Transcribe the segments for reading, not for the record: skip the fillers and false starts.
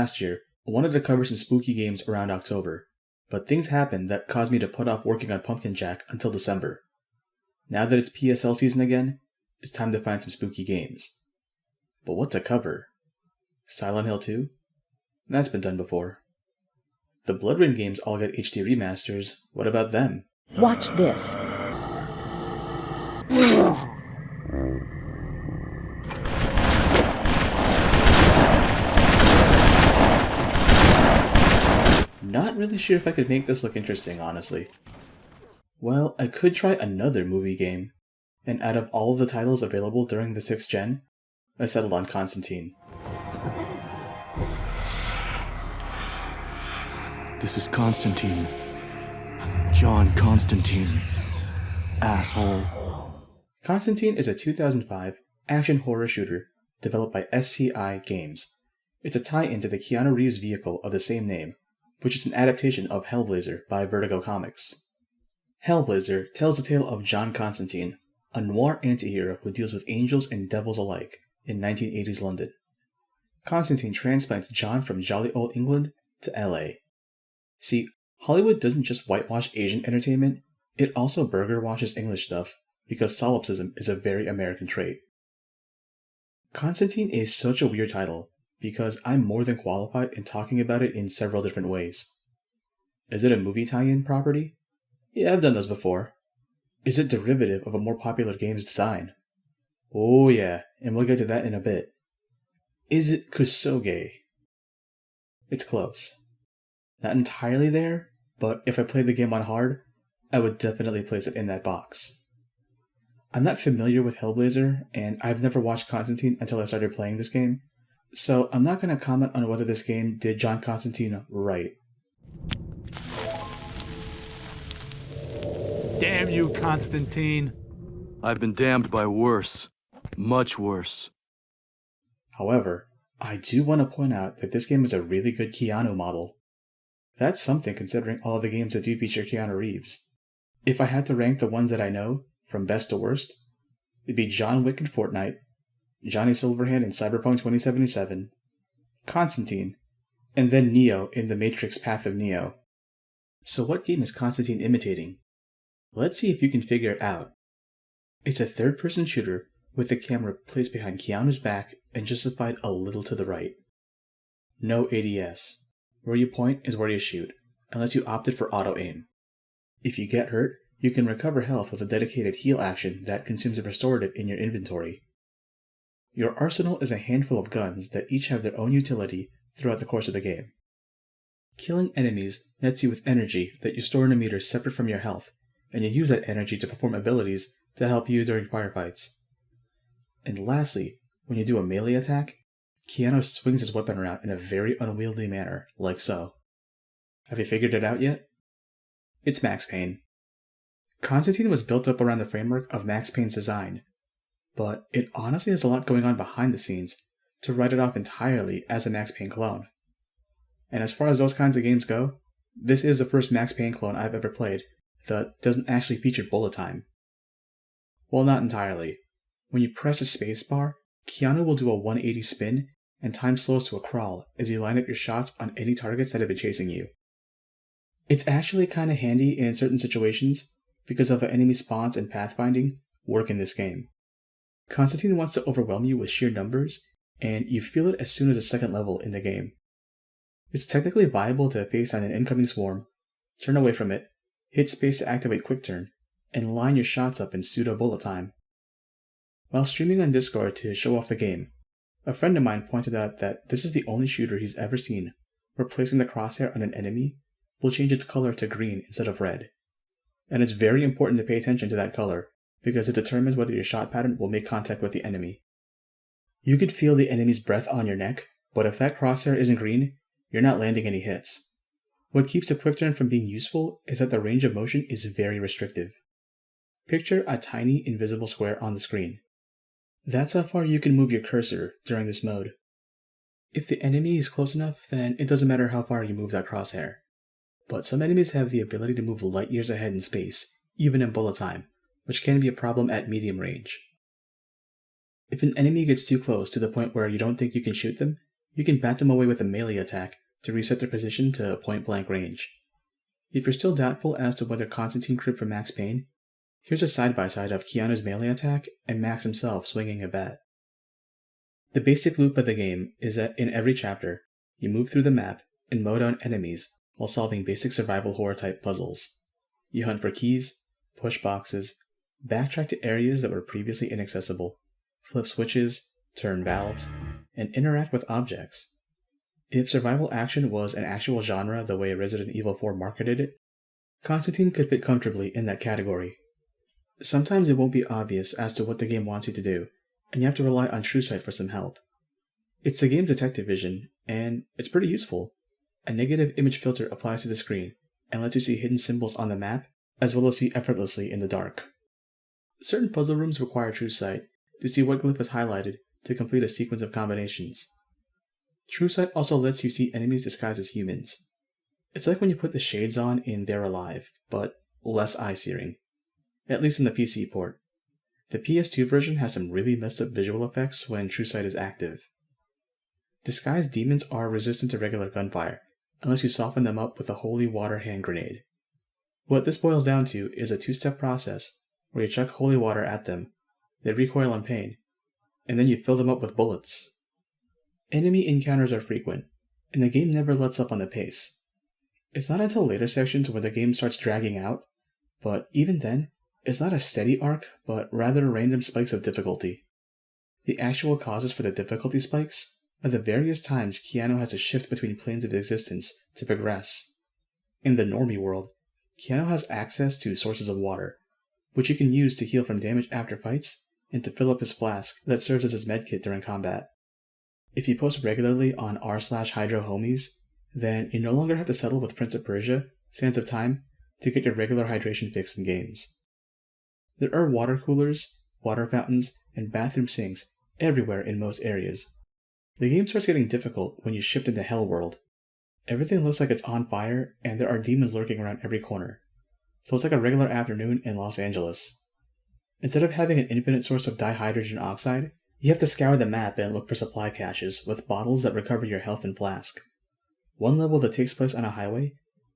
last year, I wanted to cover some spooky games around October, but things happened that caused me to put off working on Pumpkin Jack until December. Now that it's PSL season again, it's time to find some spooky games. But what to cover? Silent Hill 2? That's been done before. The Blood Rain games all get HD remasters. What about them? Watch this. Not really sure if I could make this look interesting, honestly. Well, I could try another movie game, and out of all of the titles available during the 6th gen, I settled on Constantine. This is Constantine. John Constantine. Asshole. Constantine is a 2005 action horror shooter developed by SCI Games. It's a tie-in to the Keanu Reeves vehicle of the same name, which is an adaptation of Hellblazer by Vertigo Comics. Hellblazer tells the tale of John Constantine, a noir anti-hero who deals with angels and devils alike in 1980s London. Constantine transplants John from jolly old England to LA. See, Hollywood doesn't just whitewash Asian entertainment, it also burger washes English stuff, because solipsism is a very American trait. Constantine is such a weird title, because I'm more than qualified in talking about it in several different ways. Is it a movie tie-in property? Yeah, I've done those before. Is it derivative of a more popular game's design? Oh yeah, and we'll get to that in a bit. Is it kusoge? It's close. Not entirely there, but if I played the game on hard, I would definitely place it in that box. I'm not familiar with Hellblazer, and I've never watched Constantine until I started playing this game, so I'm not going to comment on whether this game did John Constantine right. Damn you, Constantine. I've been damned by worse. Much worse. However, I do want to point out that this game is a really good Keanu model. That's something considering all of the games that do feature Keanu Reeves. If I had to rank the ones that I know, from best to worst, it'd be John Wick in Fortnite, Johnny Silverhand in Cyberpunk 2077, Constantine, and then Neo in The Matrix Path of Neo. So what game is Constantine imitating? Let's see if you can figure it out. It's a third-person shooter with the camera placed behind Keanu's back and justified a little to the right. No ADS. Where you point is where you shoot, unless you opted for auto-aim. If you get hurt, you can recover health with a dedicated heal action that consumes a restorative in your inventory. Your arsenal is a handful of guns that each have their own utility throughout the course of the game. Killing enemies nets you with energy that you store in a meter separate from your health, and you use that energy to perform abilities to help you during firefights. And lastly, when you do a melee attack, Keanu swings his weapon around in a very unwieldy manner, like so. Have you figured it out yet? It's Max Payne. Constantine was built up around the framework of Max Payne's design, but it honestly has a lot going on behind the scenes to write it off entirely as a Max Payne clone. And as far as those kinds of games go, this is the first Max Payne clone I've ever played that doesn't actually feature bullet time. Well, not entirely. When you press the spacebar, Keanu will do a 180 spin, and time slows to a crawl as you line up your shots on any targets that have been chasing you. It's actually kinda handy in certain situations, because of how enemy spawns and pathfinding work in this game. Constantine wants to overwhelm you with sheer numbers, and you feel it as soon as the second level in the game. It's technically viable to face on an incoming swarm, turn away from it, hit space to activate quick turn, and line your shots up in pseudo bullet time. While streaming on Discord to show off the game, a friend of mine pointed out that this is the only shooter he's ever seen where placing the crosshair on an enemy will change its color to green instead of red. And it's very important to pay attention to that color, because it determines whether your shot pattern will make contact with the enemy. You could feel the enemy's breath on your neck, but if that crosshair isn't green, you're not landing any hits. What keeps a quick turn from being useful is that the range of motion is very restrictive. Picture a tiny invisible square on the screen. That's how far you can move your cursor during this mode. If the enemy is close enough, then it doesn't matter how far you move that crosshair. But some enemies have the ability to move light years ahead in space, even in bullet time, which can be a problem at medium range. If an enemy gets too close to the point where you don't think you can shoot them, You can bat them away with a melee attack to reset their position to point-blank range. If you're still doubtful as to whether Constantine cribbed from Max Payne, here's a side-by-side of Keanu's melee attack and Max himself swinging a bat. The basic loop of the game is that in every chapter, you move through the map and mow down enemies while solving basic survival horror-type puzzles. You hunt for keys, push boxes, backtrack to areas that were previously inaccessible, flip switches, turn valves, and interact with objects. If survival action was an actual genre the way Resident Evil 4 marketed it, Constantine could fit comfortably in that category. Sometimes it won't be obvious as to what the game wants you to do, and you have to rely on TrueSight for some help. It's the game's detective vision, and it's pretty useful. A negative image filter applies to the screen and lets you see hidden symbols on the map, as well as see effortlessly in the dark. Certain puzzle rooms require TrueSight to see what glyph is highlighted to complete a sequence of combinations. TrueSight also lets you see enemies disguised as humans. It's like when you put the shades on in They're Alive, but less eye-searing. At least in the PC port. The PS2 version has some really messed up visual effects when TrueSight is active. Disguised demons are resistant to regular gunfire, unless you soften them up with a holy water hand grenade. What this boils down to is a two-step process where you chuck holy water at them, they recoil in pain, and then you fill them up with bullets. Enemy encounters are frequent, and the game never lets up on the pace. It's not until later sections where the game starts dragging out, but even then, it's not a steady arc, but rather random spikes of difficulty. The actual causes for the difficulty spikes are the various times Keanu has to shift between planes of existence to progress. In the normie world, Keanu has access to sources of water, which he can use to heal from damage after fights and to fill up his flask that serves as his medkit during combat. If you post regularly on r/hydrohomies, then you no longer have to settle with Prince of Persia, Sands of Time, to get your regular hydration fix in games. There are water coolers, water fountains, and bathroom sinks everywhere in most areas. The game starts getting difficult when you shift into Hell World. Everything looks like it's on fire, and there are demons lurking around every corner. So it's like a regular afternoon in Los Angeles. Instead of having an infinite source of dihydrogen oxide, you have to scour the map and look for supply caches with bottles that recover your health in flask. One level that takes place on a highway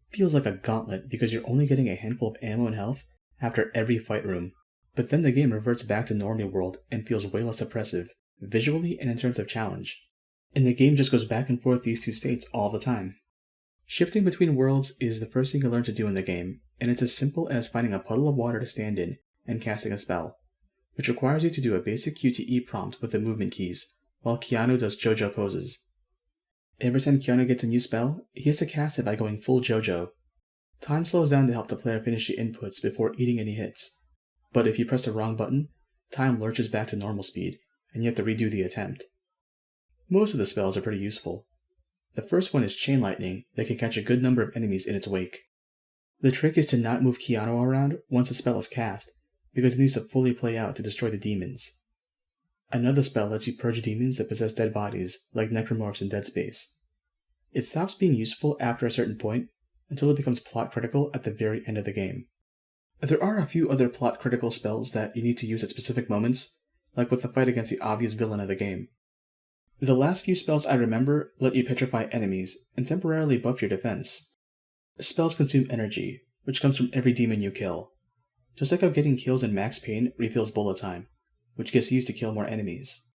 feels like a gauntlet because you're only getting a handful of ammo and health after every fight room. But then the game reverts back to normie world and feels way less oppressive, visually and in terms of challenge. And the game just goes back and forth these two states all the time. Shifting between worlds is the first thing you learn to do in the game, and it's as simple as finding a puddle of water to stand in and casting a spell, which requires you to do a basic QTE prompt with the movement keys, while Keanu does JoJo poses. Every time Keanu gets a new spell, he has to cast it by going full JoJo. Time slows down to help the player finish the inputs before eating any hits, but if you press the wrong button, time lurches back to normal speed, and you have to redo the attempt. Most of the spells are pretty useful. The first one is Chain Lightning that can catch a good number of enemies in its wake. The trick is to not move Keanu around once the spell is cast, because it needs to fully play out to destroy the demons. Another spell lets you purge demons that possess dead bodies, like necromorphs in Dead Space. It stops being useful after a certain point, until it becomes plot critical at the very end of the game. There are a few other plot critical spells that you need to use at specific moments, like with the fight against the obvious villain of the game. The last few spells I remember let you petrify enemies and temporarily buff your defense. Spells consume energy, which comes from every demon you kill. Just like how getting kills in Max Payne refills bullet time, which gets used to kill more enemies.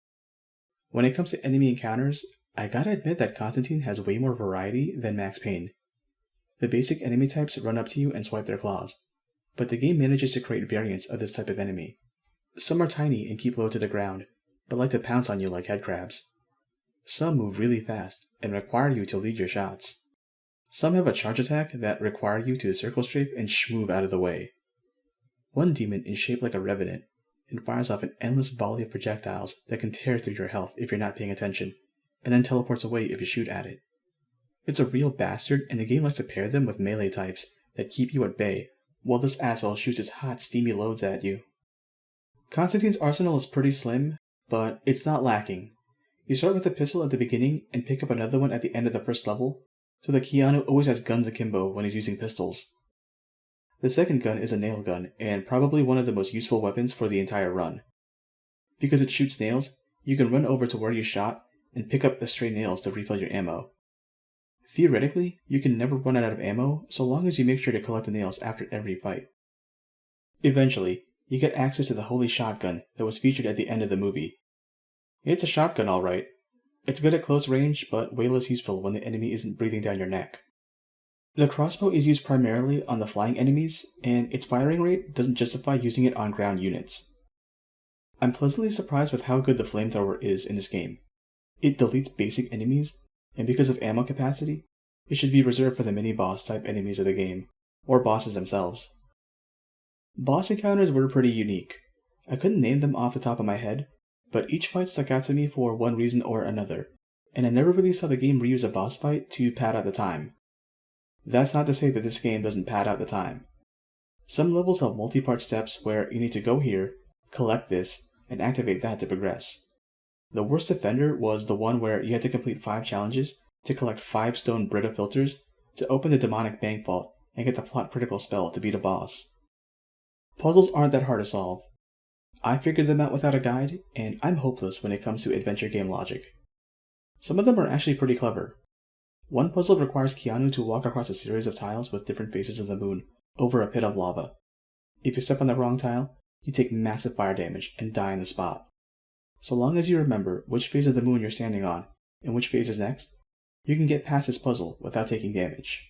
When it comes to enemy encounters, I gotta admit that Constantine has way more variety than Max Payne. The basic enemy types run up to you and swipe their claws, but the game manages to create variants of this type of enemy. Some are tiny and keep low to the ground, but like to pounce on you like headcrabs. Some move really fast and require you to lead your shots. Some have a charge attack that require you to circle strafe and shmove out of the way. One demon is shaped like a revenant and fires off an endless volley of projectiles that can tear through your health if you're not paying attention, and then teleports away if you shoot at it. It's a real bastard, and the game likes to pair them with melee types that keep you at bay, while this asshole shoots his hot, steamy loads at you. Constantine's arsenal is pretty slim, but it's not lacking. You start with a pistol at the beginning and pick up another one at the end of the first level, so that Keanu always has guns akimbo when he's using pistols. The second gun is a nail gun, and probably one of the most useful weapons for the entire run. Because it shoots nails, you can run over to where you shot and pick up the stray nails to refill your ammo. Theoretically, you can never run out of ammo so long as you make sure to collect the nails after every fight. Eventually, you get access to the holy shotgun that was featured at the end of the movie. It's a shotgun alright. It's good at close range, but way less useful when the enemy isn't breathing down your neck. The crossbow is used primarily on the flying enemies, and its firing rate doesn't justify using it on ground units. I'm pleasantly surprised with how good the flamethrower is in this game. It deletes basic enemies, and because of ammo capacity, it should be reserved for the mini-boss type enemies of the game, or bosses themselves. Boss encounters were pretty unique. I couldn't name them off the top of my head, but each fight stuck out to me for one reason or another, and I never really saw the game reuse a boss fight to pad out the time. That's not to say that this game doesn't pad out the time. Some levels have multi-part steps where you need to go here, collect this, and activate that to progress. The worst offender was the one where you had to complete 5 challenges to collect 5 stone Brita filters to open the demonic bank vault and get the plot critical spell to beat a boss. Puzzles aren't that hard to solve. I figured them out without a guide, and I'm hopeless when it comes to adventure game logic. Some of them are actually pretty clever. One puzzle requires Keanu to walk across a series of tiles with different faces of the moon over a pit of lava. If you step on the wrong tile, you take massive fire damage and die on the spot. So long as you remember which phase of the moon you're standing on and which phase is next, you can get past this puzzle without taking damage.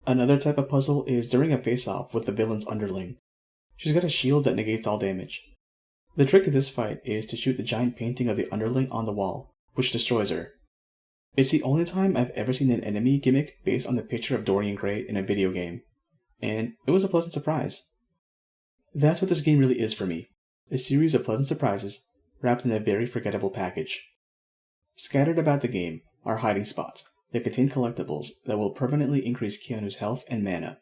Another type of puzzle is during a face-off with the villain's underling. She's got a shield that negates all damage. The trick to this fight is to shoot the giant painting of the underling on the wall, which destroys her. It's the only time I've ever seen an enemy gimmick based on the picture of Dorian Gray in a video game, and it was a pleasant surprise. That's what this game really is for me, a series of pleasant surprises wrapped in a very forgettable package. Scattered about the game are hiding spots that contain collectibles that will permanently increase Keanu's health and mana.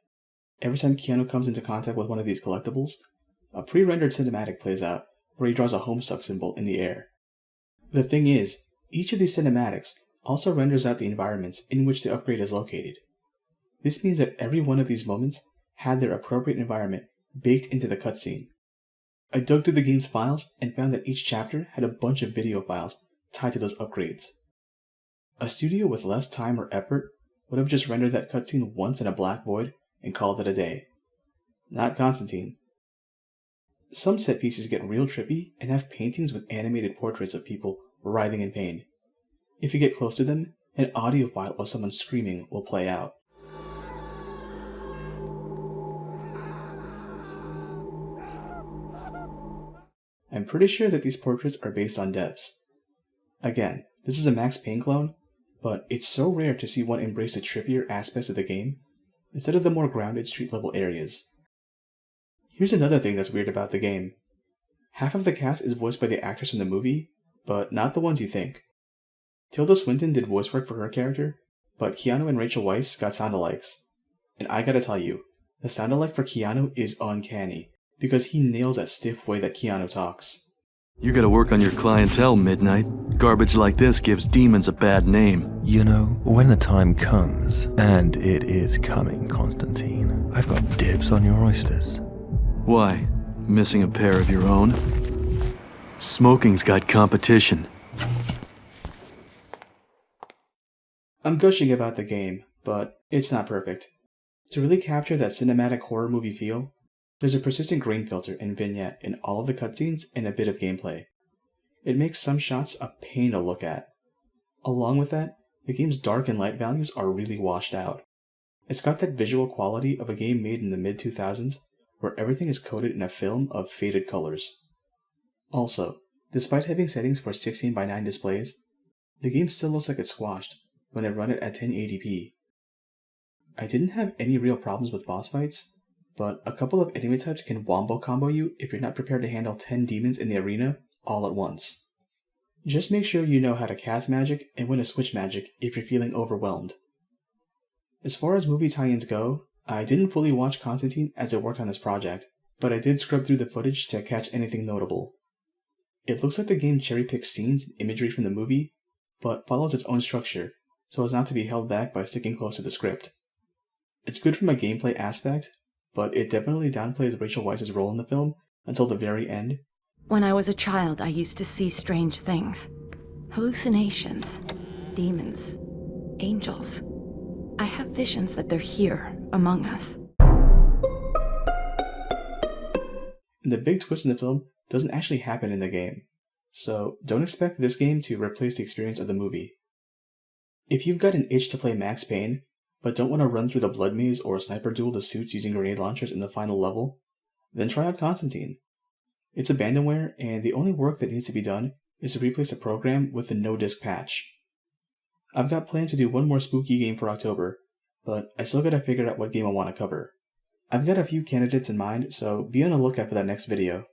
Every time Keanu comes into contact with one of these collectibles, a pre-rendered cinematic plays out where he draws a Homestuck symbol in the air. The thing is, each of these cinematics also renders out the environments in which the upgrade is located. This means that every one of these moments had their appropriate environment baked into the cutscene. I dug through the game's files and found that each chapter had a bunch of video files tied to those upgrades. A studio with less time or effort would have just rendered that cutscene once in a black void and called it a day. Not Constantine. Some set pieces get real trippy and have paintings with animated portraits of people writhing in pain. If you get close to them, an audio file of someone screaming will play out. I'm pretty sure that these portraits are based on devs. Again, this is a Max Payne clone, but it's so rare to see one embrace the trippier aspects of the game instead of the more grounded street-level areas. Here's another thing that's weird about the game. Half of the cast is voiced by the actors from the movie, but not the ones you think. Tilda Swinton did voice work for her character, but Keanu and Rachel Weisz got sound-alikes. And I gotta tell you, the sound-alike for Keanu is uncanny, because he nails that stiff way that Keanu talks. You gotta work on your clientele, Midnight. Garbage like this gives demons a bad name. You know, when the time comes, and it is coming, Constantine, I've got dibs on your oysters. Why? Missing a pair of your own? Smoking's got competition. I'm gushing about the game, but it's not perfect. To really capture that cinematic horror movie feel, there's a persistent grain filter and vignette in all of the cutscenes and a bit of gameplay. It makes some shots a pain to look at. Along with that, the game's dark and light values are really washed out. It's got that visual quality of a game made in the mid-2000s, where everything is coated in a film of faded colors. Also, despite having settings for 16:9 displays, the game still looks like it's squashed when I run it at 1080p. I didn't have any real problems with boss fights, but a couple of enemy types can wombo combo you if you're not prepared to handle 10 demons in the arena all at once. Just make sure you know how to cast magic and when to switch magic if you're feeling overwhelmed. As far as movie tie-ins go, I didn't fully watch Constantine as I worked on this project, but I did scrub through the footage to catch anything notable. It looks like the game cherry-picks scenes and imagery from the movie, but follows its own structure, so as not to be held back by sticking close to the script. It's good from a gameplay aspect, but it definitely downplays Rachel Weisz's role in the film until the very end. When I was a child, I used to see strange things. Hallucinations. Demons. Angels. I have visions that they're here, among us. The big twist in the film doesn't actually happen in the game, so don't expect this game to replace the experience of the movie. If you've got an itch to play Max Payne, but don't want to run through the blood maze or sniper duel the suits using grenade launchers in the final level, then try out Constantine. It's abandonware, and the only work that needs to be done is to replace a program with the no-disc patch. I've got plans to do one more spooky game for October, but I still gotta figure out what game I want to cover. I've got a few candidates in mind, so be on the lookout for that next video.